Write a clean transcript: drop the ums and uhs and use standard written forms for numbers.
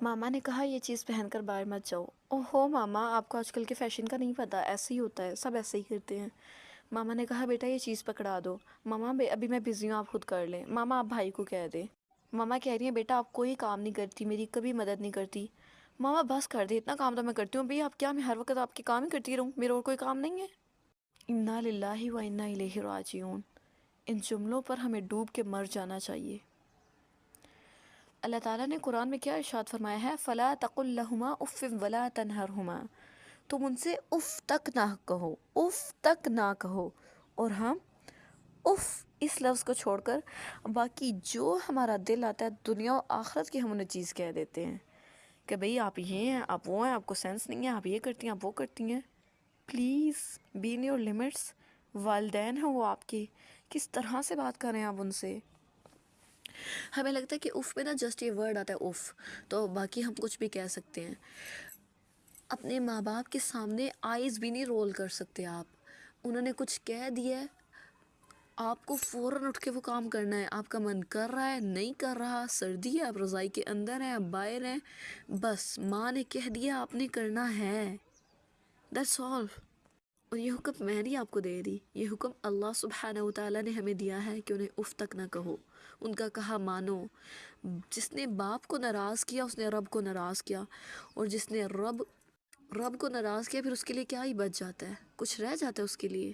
ماما نے کہا یہ چیز پہن کر باہر مت جاؤ۔ اوہو ماما، آپ کو آج کل کے فیشن کا نہیں پتہ، ایسے ہی ہوتا ہے، سب ایسے ہی کرتے ہیں۔ ماما نے کہا بیٹا یہ چیز پکڑا دو۔ ماما ابھی میں بزی ہوں، آپ خود کر لیں۔ ماما آپ بھائی کو کہہ دیں۔ ماما کہہ رہی ہیں بیٹا آپ کوئی کام نہیں کرتی، میری کبھی مدد نہیں کرتی۔ ماما بس کر دے، اتنا کام تو میں کرتی ہوں بھئی، آپ کیا میں ہر وقت آپ کے کام ہی کرتی رہوں؟ میرا اور کوئی کام نہیں ہے؟ انا للہ و انا الیہ راجعون۔ ان جملوں پر ہمیں ڈوب کے مر جانا چاہیے۔ اللہ تعالیٰ نے قرآن میں کیا ارشاد فرمایا ہے؟ فَلَا تَقُل لَهُمَا اُفٍّ وَلَا تَنْهَرْهُمَا، تم ان سے اف تک نہ کہو، اف تک نہ کہو۔ اور ہم اف اس لفظ کو چھوڑ کر باقی جو ہمارا دل آتا ہے دنیا و آخرت کی ہم انہیں چیز کہہ دیتے ہیں کہ بھئی آپ یہ ہیں، آپ وہ ہیں، آپ کو سینس نہیں ہے، آپ یہ کرتی ہیں، آپ وہ کرتی ہیں۔ Please be in your limits. والدین ہیں وہ آپ کے، کس طرح سے بات کر رہے ہیں آپ ان سے؟ ہمیں لگتا ہے کہ اف پہ نا جسٹ یہ ورڈ آتا ہے اف، تو باقی ہم کچھ بھی کہہ سکتے ہیں۔ اپنے ماں باپ کے سامنے آئیز بھی نہیں رول کر سکتے آپ۔ انہوں نے کچھ کہہ دیا ہے، آپ کو فوراً اٹھ کے وہ کام کرنا ہے۔ آپ کا من کر رہا ہے، نہیں کر رہا، سردی ہے، آپ رضائی کے اندر ہیں، آپ باہر ہیں، بس ماں نے کہہ دیا آپ نے کرنا ہے، دیٹس آل۔ اور یہ حکم میں نہیں آپ کو دے رہی، یہ حکم اللہ سبحانہ وتعالیٰ نے ہمیں دیا ہے کہ انہیں اف تک نہ کہو، ان کا کہا مانو۔ جس نے باپ کو ناراض کیا اس نے رب کو ناراض کیا، اور جس نے رب کو ناراض کیا پھر اس کے لیے کیا ہی بچ جاتا ہے؟ کچھ رہ جاتا ہے اس کے لیے؟